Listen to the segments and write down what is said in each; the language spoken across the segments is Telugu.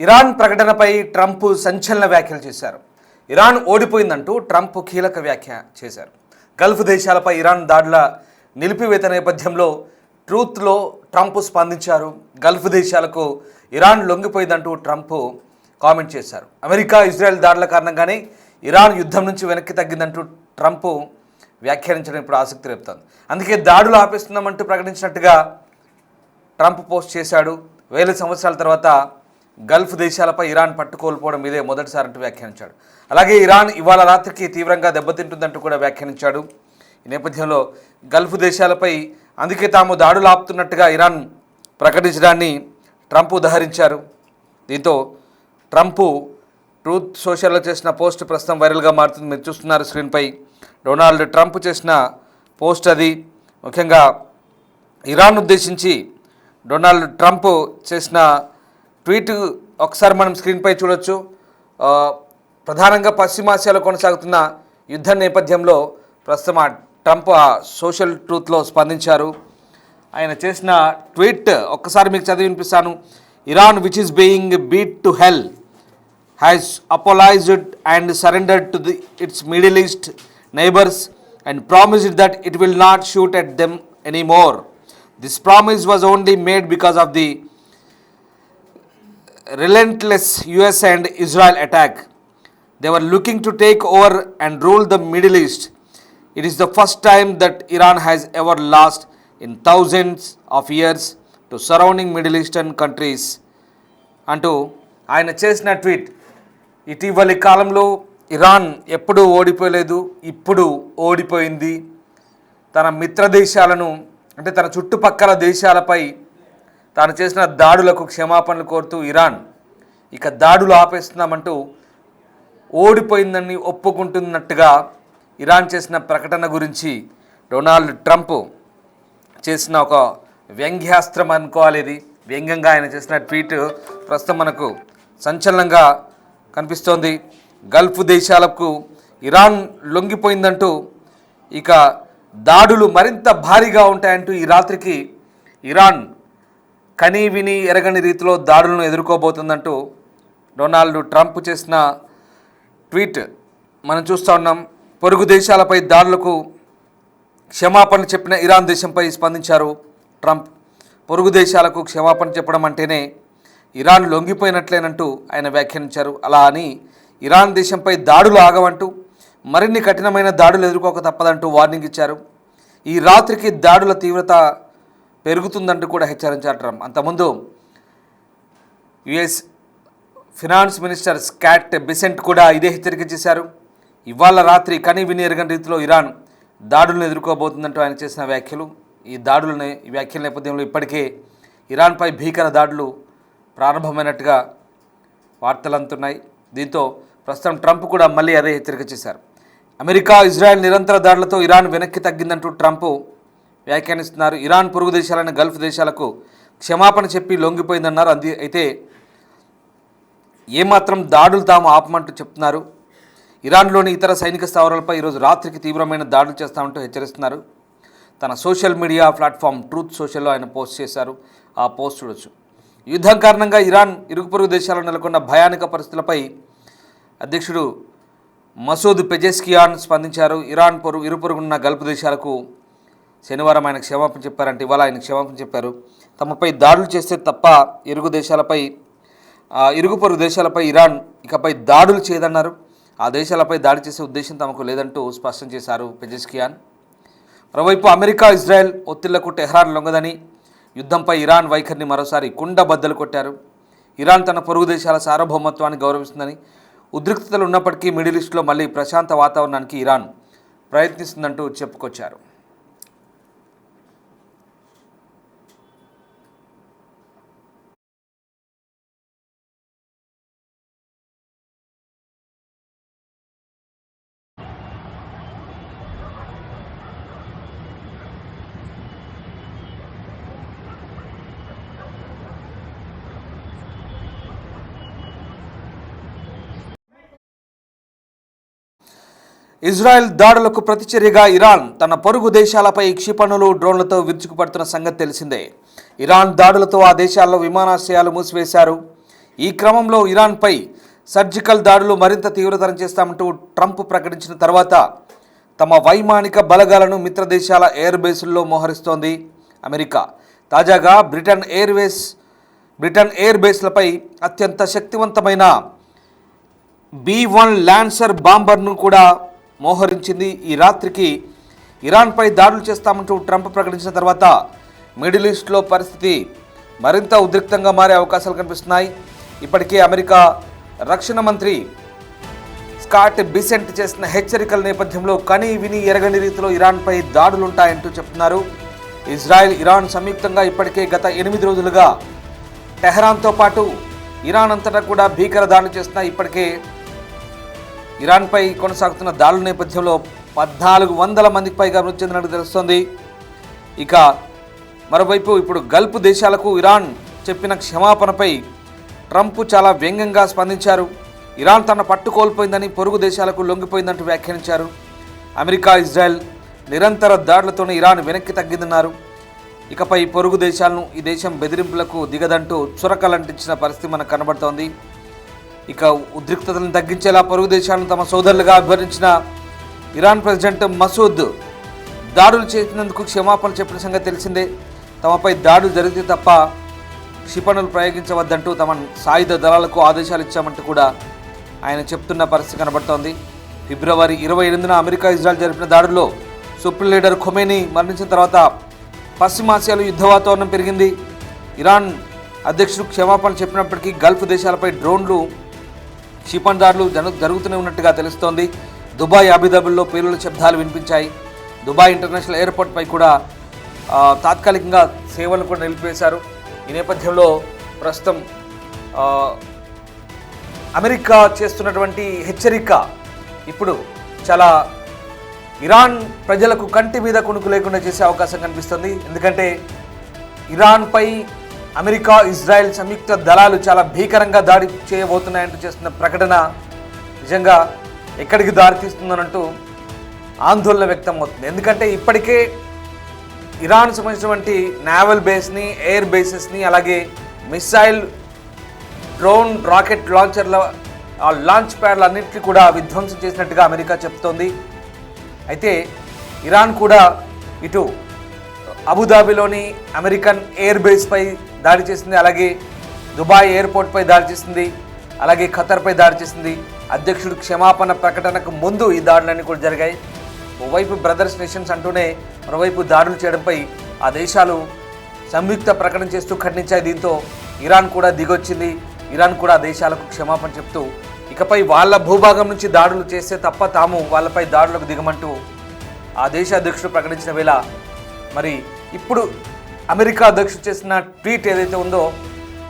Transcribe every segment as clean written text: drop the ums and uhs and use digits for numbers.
ఇరాన్ ప్రకటనపై ట్రంప్ సంచలన వ్యాఖ్యలు చేశారు. ఇరాన్ ఓడిపోయిందంటూ ట్రంప్ కీలక వ్యాఖ్య చేశారు. గల్ఫ్ దేశాలపై ఇరాన్ దాడుల నిలిపివేత నేపథ్యంలో ట్రూత్లో ట్రంప్ స్పందించారు. గల్ఫ్ దేశాలకు ఇరాన్ లొంగిపోయిందంటూ ట్రంప్ కామెంట్ చేశారు. అమెరికా ఇజ్రాయెల్ దాడుల కారణంగానే ఇరాన్ యుద్ధం నుంచి వెనక్కి తగ్గిందంటూ ట్రంప్ వ్యాఖ్యానించడం ఇప్పుడు ఆసక్తి రేపుతోంది. అందుకే దాడులు ఆపేస్తున్నామంటూ ప్రకటించినట్టుగా ట్రంప్ పోస్ట్ చేశాడు. వేల సంవత్సరాల తర్వాత గల్ఫ్ దేశాలపై ఇరాన్ పట్టుకోల్పోవడం ఇదే మొదటిసారి అంటూ వ్యాఖ్యానించాడు. అలాగే ఇరాన్ ఇవాళ రాత్రికి తీవ్రంగా దెబ్బతింటుందంటూ కూడా వ్యాఖ్యానించాడు. ఈ నేపథ్యంలో గల్ఫ్ దేశాలపై అందుకే తాము దాడులు ఆపుతున్నట్టుగా ఇరాన్ ప్రకటించడాన్ని ట్రంప్ ఉదహరించారు. దీంతో ట్రంప్ ట్రూత్ సోషల్లో చేసిన పోస్ట్ ప్రస్తుతం వైరల్గా మారుతుంది. మీరు చూస్తున్నారు స్క్రీన్పై డొనాల్డ్ ట్రంప్ చేసిన పోస్ట్ అది. ముఖ్యంగా ఇరాన్ ఉద్దేశించి డొనాల్డ్ ట్రంప్ చేసిన ట్వీట్ ఒకసారి మనం స్క్రీన్పై చూడొచ్చు. ప్రధానంగా పశ్చిమాసియాలో కొనసాగుతున్న యుద్ధ నేపథ్యంలో ప్రస్తుతం ట్రంప్ సోషల్ ట్రూత్లో స్పందించారు. ఆయన చేసిన ట్వీట్ ఒక్కసారి మీకు చదివి వినిపిస్తాను. Iran which is being beat to hell has apologised and surrendered to its Middle East neighbours and promised that it will not shoot at them anymore. This promise was only made because of the relentless US and Israel attack. They were looking to take over and rule the Middle East. It is the first time that Iran has ever lost in thousands of years to surrounding Middle Eastern countries. అంటూ ఆయన చేసిన ట్వీట్. ఇటీవలి కాలంలో ఇరాన్ ఎప్పుడూ ఓడిపోలేదు, ఇప్పుడు ఓడిపోయింది. తన మిత్ర దేశాలను అంటే తన చుట్టుపక్కల దేశాలపై తాను చేసిన దాడులకు క్షమాపణలు కోరుతూ ఇరాన్ ఇక దాడులు ఆపేస్తున్నామంటూ ఓడిపోయిందని ఒప్పుకుంటున్నట్టుగా ఇరాన్ చేసిన ప్రకటన గురించి డొనాల్డ్ ట్రంప్ చేసిన ఒక వ్యంగ్యాస్త్రం అనుకోవాలి. ఇది వ్యంగ్యంగా ఆయన చేసిన ట్వీట్ ప్రస్తుతం మనకు సంచలనంగా కనిపిస్తోంది. గల్ఫ్ దేశాలకు ఇరాన్ లొంగిపోయిందంటూ ఇక దాడులు మరింత భారీగా ఉంటాయంటూ ఈ రాత్రికి ఇరాన్ కనీ విని ఎరగని రీతిలో దాడులను ఎదుర్కోబోతుందంటూ డొనాల్డ్ ట్రంప్ చేసిన ట్వీట్ మనం చూస్తూ ఉన్నాం. పొరుగు దేశాలపై దాడులకు క్షమాపణ చెప్పిన ఇరాన్ దేశంపై స్పందించారు ట్రంప్. పొరుగు దేశాలకు క్షమాపణ చెప్పడం అంటేనే ఇరాన్ లొంగిపోయినట్లేనంటూ ఆయన వ్యాఖ్యానించారు. అలా అని ఇరాన్ దేశంపై దాడులు ఆగవంటూ మరిన్ని కఠినమైన దాడులు ఎదుర్కోక తప్పదంటూ వార్నింగ్ ఇచ్చారు. ఈ రాత్రికి దాడుల తీవ్రత పెరుగుతుందంటూ కూడా హెచ్చరించారు ట్రంప్. అంతకుముందు US finance minister Scott Bessent కూడా ఇదే హెచ్చరిక చేశారు. ఇవాళ రాత్రి కనీ విని ఎరగని రీతిలో ఇరాన్ దాడులను ఎదుర్కోబోతుందంటూ ఆయన చేసిన వ్యాఖ్యలు. ఈ వ్యాఖ్యల నేపథ్యంలో ఇప్పటికే ఇరాన్పై భీకర దాడులు ప్రారంభమైనట్టుగా వార్తలు అందుతున్నాయి. దీంతో ప్రస్తుతం ట్రంప్ కూడా మళ్ళీ అదే హెచ్చరిక చేశారు. అమెరికా ఇజ్రాయెల్ నిరంతర దాడులతో ఇరాన్ వెనక్కి తగ్గిందంటూ ట్రంప్ వ్యాఖ్యానిస్తున్నారు. ఇరాన్ పొరుగు దేశాలైన గల్ఫ్ దేశాలకు క్షమాపణ చెప్పి లొంగిపోయిందన్నారు. అయితే ఏమాత్రం దాడులు తాము ఆపమంటూ చెప్తున్నారు. ఇరాన్లోని ఇతర సైనిక స్థావరాలపై ఈరోజు రాత్రికి తీవ్రమైన దాడులు చేస్తామంటూ హెచ్చరిస్తున్నారు. తన సోషల్ మీడియా ప్లాట్ఫామ్ ట్రూత్ సోషల్లో ఆయన పోస్ట్ చేశారు. ఆ పోస్ట్ చూడొచ్చు. యుద్ధం కారణంగా ఇరాన్ ఇరుగు పొరుగు దేశాల్లో నెలకొన్న భయానక పరిస్థితులపై అధ్యక్షుడు మసూద్ పెజెస్కియాన్ స్పందించారు. ఇరాన్ ఇరుపొరుగున్న గల్ఫ్ దేశాలకు శనివారం ఆయన క్షమాపణ చెప్పారంటే ఇవాళ ఆయన క్షమాపణ చెప్పారు. తమపై దాడులు చేస్తే తప్ప ఇరుగు పొరుగు దేశాలపై ఇరాన్ ఇకపై దాడులు చేయదన్నారు. ఆ దేశాలపై దాడి చేసే ఉద్దేశం తమకు లేదంటూ స్పష్టం చేశారు పెజెస్కియాన్. మరోవైపు అమెరికా ఇజ్రాయెల్ ఒత్తిళ్లకు టెహ్రాన్ లొంగదని యుద్ధంపై ఇరాన్ వైఖరిని మరోసారి కుండబద్దలు కొట్టారు. ఇరాన్ తన పొరుగు దేశాల సార్వభౌమత్వాన్ని గౌరవిస్తుందని, ఉద్రిక్తతలు ఉన్నప్పటికీ మిడిల్ ఈస్ట్లో మళ్ళీ ప్రశాంత వాతావరణానికి ఇరాన్ ప్రయత్నిస్తుందంటూ చెప్పుకొచ్చారు. ఇజ్రాయెల్ దాడులకు ప్రతిచర్యగా ఇరాన్ తన పొరుగు దేశాలపై క్షిపణులు, డ్రోన్లతో విరుచుకుపడుతున్న సంగతి తెలిసిందే. ఇరాన్ దాడులతో ఆ దేశాల్లో విమానాశ్రయాలు మూసివేశారు. ఈ క్రమంలో ఇరాన్పై సర్జికల్ దాడులు మరింత తీవ్రతరం చేస్తామంటూ ట్రంప్ ప్రకటించిన తర్వాత తమ వైమానిక బలగాలను మిత్ర దేశాల ఎయిర్ బేసుల్లో మోహరిస్తోంది అమెరికా. తాజాగా బ్రిటన్ ఎయిర్ బేస్లపై అత్యంత శక్తివంతమైన B-1 ల్యాన్సర్ బాంబర్ను కూడా మోహరించింది. ఈ రాత్రికి ఇరాన్పై దాడులు చేస్తామంటూ ట్రంప్ ప్రకటించిన తర్వాత మిడిల్ ఈస్ట్లో పరిస్థితి మరింత ఉద్రిక్తంగా మారే అవకాశాలు కనిపిస్తున్నాయి. ఇప్పటికే అమెరికా రక్షణ మంత్రి స్కాట్ బిసెంట్ చేసిన హెచ్చరికల నేపథ్యంలో కని విని ఎరగని రీతిలో ఇరాన్పై దాడులుంటాయంటూ చెప్తున్నారు. ఇజ్రాయెల్, ఇరాన్ సంయుక్తంగా ఇప్పటికే గత 8 రోజులుగా టెహరాన్తో పాటు ఇరాన్ అంతటా కూడా భీకర దాడులు చేస్తున్నాయి. ఇప్పటికే ఇరాన్పై కొనసాగుతున్న దాడుల నేపథ్యంలో 1400 మందికి పైగా మృతి చెందినట్టు తెలుస్తోంది. ఇక మరోవైపు ఇప్పుడు గల్ఫ్ దేశాలకు ఇరాన్ చెప్పిన క్షమాపణపై ట్రంప్ చాలా వ్యంగ్యంగా స్పందించారు. ఇరాన్ తన పట్టు కోల్పోయిందని, పొరుగు దేశాలకు లొంగిపోయిందంటూ వ్యాఖ్యానించారు. అమెరికా, ఇజ్రాయెల్ నిరంతర దాడులతోనే ఇరాన్ వెనక్కి తగ్గిందన్నారు. ఇకపై పొరుగు దేశాలను ఈ దేశం బెదిరింపులకు దిగదంటూ చురకలంటించిన పరిస్థితి మనకు కనబడుతోంది. ఇక ఉద్రిక్తతలను తగ్గించేలా పొరుగు దేశాలను తమ సోదరులుగా అభ్యర్థించిన ఇరాన్ ప్రెసిడెంట్ మసూద్ దాడులు చేసినందుకు క్షమాపణలు చెప్పిన సంగతి తెలిసిందే. తమపై దాడులు జరిగితే తప్ప క్షిపణులు ప్రయోగించవద్దంటూ తమ సాయుధ దళాలకు ఆదేశాలు ఇచ్చామంటూ కూడా ఆయన చెప్తున్న పరిస్థితి కనబడుతోంది. ఫిబ్రవరి 28న అమెరికా, ఇజ్రాయెల్ జరిపిన దాడుల్లో సుప్రీం లీడర్ ఖొమేనీ మరణించిన తర్వాత పశ్చిమాసియాలో యుద్ధ వాతావరణం పెరిగింది. ఇరాన్ అధ్యక్షుడు క్షమాపణ చెప్పినప్పటికీ గల్ఫ్ దేశాలపై డ్రోన్లు, క్షిపణి దాడులు జరుగుతూనే ఉన్నట్టుగా తెలుస్తోంది. దుబాయ్, అబుదాబిల్లో పేలుళ్ల శబ్దాలు వినిపించాయి. దుబాయ్ ఇంటర్నేషనల్ ఎయిర్పోర్ట్పై కూడా తాత్కాలికంగా సేవలను కూడా నిలిపివేశారు. ఈ నేపథ్యంలో ప్రస్తుతం అమెరికా చేస్తున్నటువంటి హెచ్చరిక ఇప్పుడు చాలా ఇరాన్ ప్రజలకు కంటి మీద కునుకు లేకుండా చేసే అవకాశం కనిపిస్తుంది. ఎందుకంటే ఇరాన్పై అమెరికా, ఇజ్రాయెల్ సంయుక్త దళాలు చాలా భీకరంగా దాడి చేయబోతున్నాయంటూ చేస్తున్న ప్రకటన నిజంగా ఎక్కడికి దారి తీస్తుందనంటూ ఆందోళన వ్యక్తం అవుతుంది. ఎందుకంటే ఇప్పటికే ఇరాన్ సంబంధించినటువంటి నేవల్ బేస్ని, ఎయిర్ బేసెస్ని, అలాగే మిసైల్, డ్రోన్, రాకెట్ లాంచర్ల లాంచ్ ప్యాడ్లు అన్నింటినీ కూడా విధ్వంసం చేసినట్టుగా అమెరికా చెప్తోంది. అయితే ఇరాన్ కూడా ఇటు అబుదాబిలోని అమెరికన్ ఎయిర్ బేస్పై దాడి చేసింది, అలాగే దుబాయ్ ఎయిర్పోర్ట్పై దాడి చేసింది, అలాగే ఖతర్పై దాడి చేసింది. అధ్యక్షుడు క్షమాపణ ప్రకటనకు ముందు ఈ దాడులన్నీ కూడా జరిగాయి. ఓవైపు బ్రదర్స్ నేషన్స్ అంటూనే మరోవైపు దాడులు చేయడంపై ఆ దేశాలు సంయుక్త ప్రకటన చేస్తూ ఖండించాయి. దీంతో ఇరాన్ కూడా దిగొచ్చింది. ఇరాన్ కూడా దేశాలకు క్షమాపణ చెప్తూ ఇకపై వాళ్ళ భూభాగం నుంచి దాడులు చేస్తే తప్ప తాము వాళ్ళపై దాడులకు దిగమంటూ ఆ దేశ అధ్యక్షుడు ప్రకటించిన వేళ మరి ఇప్పుడు అమెరికా అధ్యక్షుడు చేసిన ట్వీట్ ఏదైతే ఉందో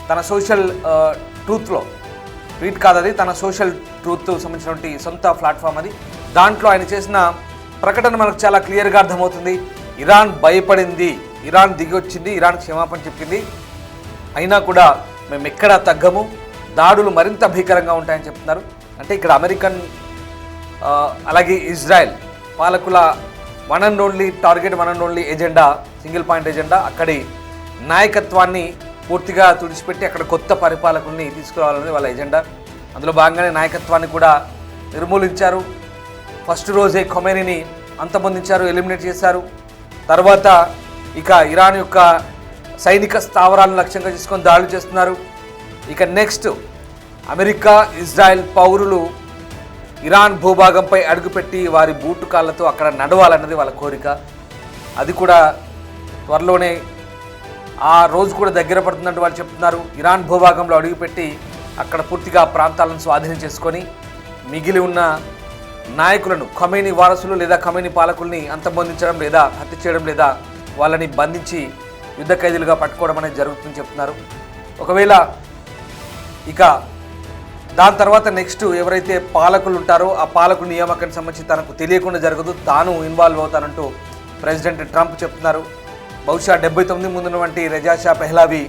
తన సోషల్ ట్రూత్లో, ట్వీట్ కాదది, తన సోషల్ ట్రూత్ సంబంధించినటువంటి సొంత ప్లాట్ఫామ్ అది. దాంట్లో ఆయన చేసిన ప్రకటన మనకు చాలా క్లియర్గా అర్థమవుతుంది. ఇరాన్ భయపడింది, ఇరాన్ దిగి వచ్చింది, ఇరాన్ క్షమాపణ చెప్పింది, అయినా కూడా మేము ఎక్కడా తగ్గము, దాడులు మరింత భీకరంగా ఉంటాయని చెప్తున్నారు. అంటే ఇక్కడ అమెరికన్ అలాగే ఇజ్రాయెల్ పాలకుల one and only target, one and only agenda, single point agenda, అక్కడి నాయకత్వాన్ని పూర్తిగా తుడిచిపెట్టి అక్కడ కొత్త పరిపాలకుల్ని తీసుకురావాలనేది వాళ్ళ ఎజెండా. అందులో భాగంగానే నాయకత్వాన్ని కూడా నిర్మూలించారు. ఫస్ట్ రోజే ఖొమేనీని అంతమొందించారు, ఎలిమినేట్ చేశారు. తర్వాత ఇక ఇరాన్ యొక్క సైనిక స్థావరాలను లక్ష్యంగా చేసుకొని దాడులు చేస్తున్నారు. ఇక నెక్స్ట్ అమెరికా, ఇజ్రాయెల్ పౌరులు ఇరాన్ భూభాగంపై అడుగుపెట్టి వారి బూటు కాళ్ళతో అక్కడ నడవాలన్నది వాళ్ళ కోరిక. అది కూడా త్వరలోనే ఆ రోజు కూడా దగ్గర పడుతుందంటూ వాళ్ళు చెప్తున్నారు. ఇరాన్ భూభాగంలో అడుగుపెట్టి అక్కడ పూర్తిగా ప్రాంతాలను స్వాధీనం చేసుకొని మిగిలి ఉన్న నాయకులను, ఖొమేనీ వారసులు లేదా ఖొమేనీ పాలకుల్ని అంతమొందించడం లేదా హత్య చేయడం లేదా వాళ్ళని బంధించి యుద్ధ ఖైదీలుగా పట్టుకోవడం అనేది జరుగుతుందని చెప్తున్నారు. ఒకవేళ ఇక దాని తర్వాత నెక్స్ట్ ఎవరైతే పాలకులు ఉంటారో ఆ పాలకుల నియామకానికి సంబంధించి తనకు తెలియకుండా జరగదు, తాను ఇన్వాల్వ్ అవుతానంటూ ప్రెసిడెంట్ ట్రంప్ చెప్తున్నారు. బహుశా 79 ముందున్నటువంటి రెజా షా పెహ్లావి,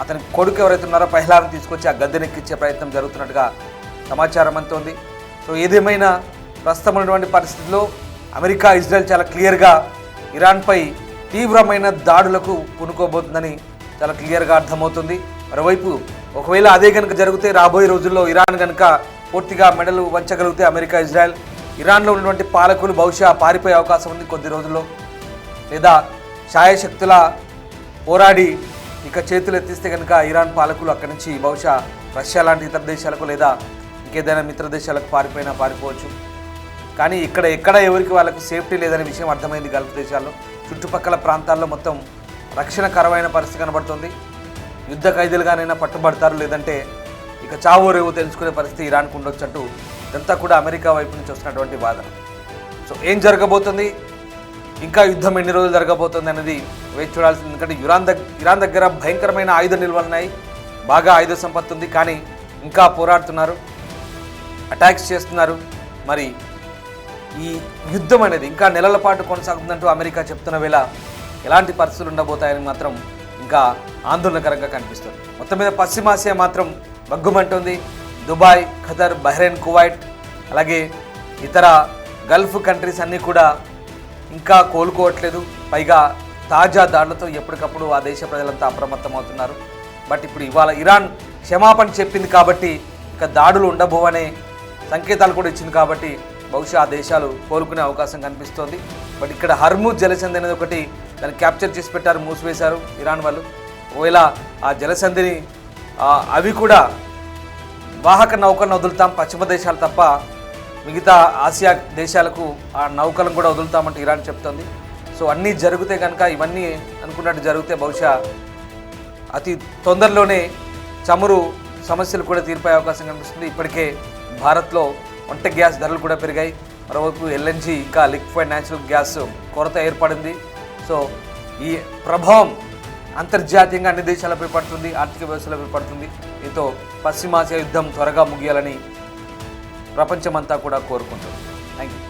అతని కొడుకు ఎవరైతే ఉన్నారో పెహ్లావిని తీసుకొచ్చి ఆ గద్దెనెక్కించే ప్రయత్నం జరుగుతున్నట్టుగా సమాచారం అంతోంది. సో ఏదేమైనా ప్రస్తుతం ఉన్నటువంటి పరిస్థితుల్లో అమెరికా, ఇజ్రాయెల్ చాలా క్లియర్గా ఇరాన్పై తీవ్రమైన దాడులకు పూనుకోబోతుందని చాలా క్లియర్గా అర్థమవుతుంది. మరోవైపు ఒకవేళ అదే కనుక జరిగితే రాబోయే రోజుల్లో ఇరాన్ కనుక పూర్తిగా మెడలు వంచగలిగితే అమెరికా, ఇజ్రాయెల్, ఇరాన్లో ఉన్నటువంటి పాలకులు బహుశా పారిపోయే అవకాశం ఉంది కొద్ది రోజుల్లో, లేదా ఛాయాశక్తుల పోరాడి ఇక చేతులు ఎత్తిస్తే కనుక ఇరాన్ పాలకులు అక్కడి నుంచి బహుశా రష్యా లాంటి ఇతర దేశాలకు లేదా ఇంకేదైనా మిత్ర దేశాలకు పారిపోవచ్చు. కానీ ఎక్కడ ఎవరికి వాళ్ళకు సేఫ్టీ లేదనే విషయం అర్థమైంది. గల్ఫ్ దేశాల్లో చుట్టుపక్కల ప్రాంతాల్లో మొత్తం రక్షణకరమైన పరిస్థితి కనబడుతుంది. యుద్ధ ఖైదీలుగానైనా పట్టుబడతారు, లేదంటే ఇక చావో రేవో తెలుసుకునే పరిస్థితి ఇరాన్కు ఉండొచ్చంటూ ఇదంతా కూడా అమెరికా వైపు నుంచి వస్తున్నటువంటి వాదన. సో ఏం జరగబోతుంది, ఇంకా యుద్ధం ఎన్ని రోజులు జరగబోతుంది అనేది వేచి చూడాల్సింది. ఎందుకంటే ఇరాన్ దగ్గర భయంకరమైన ఆయుధ నిల్వలు ఉన్నాయి, బాగా ఆయుధ సంపత్తి ఉంది, కానీ ఇంకా పోరాడుతున్నారు, అటాక్స్ చేస్తున్నారు. మరి ఈ యుద్ధం అనేది ఇంకా నెలల పాటు కొనసాగుతుందంటూ అమెరికా చెప్తున్న వేళ ఎలాంటి పరిస్థితులు ఉండబోతాయని మాత్రం ఇంకా ఆందోళనకరంగా కనిపిస్తుంది. మొత్తం మీద పశ్చిమాసియా మాత్రం బగ్గుమంటుంది. దుబాయ్, ఖతర్, బహ్రెయిన్, కువైట్, అలాగే ఇతర గల్ఫ్ కంట్రీస్ అన్నీ కూడా ఇంకా కోలుకోవట్లేదు. పైగా తాజా దాడులతో ఎప్పటికప్పుడు ఆ దేశ ప్రజలంతా అప్రమత్తం అవుతున్నారు. బట్ ఇప్పుడు ఇవాళ ఇరాన్ క్షమాపణ చెప్పింది కాబట్టి ఇక దాడులు ఉండబోవనే సంకేతాలు కూడా ఇచ్చింది కాబట్టి బహుశా ఆ దేశాలు కోలుకునే అవకాశం కనిపిస్తోంది. బట్ ఇక్కడ హర్ముజ్ జలసంధి అనేది ఒకటి దాన్ని క్యాప్చర్ చేసి పెట్టారు, మూసివేశారు ఇరాన్ వాళ్ళు. ఒకవేళ ఆ జలసంధిని అవి కూడా వాహక నౌకలను వదులుతాం పశ్చిమ దేశాలు తప్ప మిగతా ఆసియా దేశాలకు ఆ నౌకలను కూడా వదులుతామంటూ ఇరాన్ చెప్తోంది. సో అన్నీ జరిగితే కనుక ఇవన్నీ అనుకున్నట్టు జరిగితే బహుశా అతి తొందరలోనే చమురు సమస్యలు కూడా తీరిపోయే అవకాశం కనిపిస్తుంది. ఇప్పటికే భారత్లో వంట గ్యాస్ ధరలు కూడా పెరిగాయి. మరోవైపు ఎల్ఎన్జీ ఇంకా లిక్విడ్ న్యాచురల్ గ్యాస్ కొరత ఏర్పడింది. సో ఈ ప్రభావం అంతర్జాతీయంగా అన్ని దేశాలపై పడుతుంది, ఆర్థిక వ్యవస్థలపై పడుతుంది. దీంతో పశ్చిమాసియా యుద్ధం త్వరగా ముగియాలని ప్రపంచమంతా కూడా కోరుకుంటుంది. Thank you.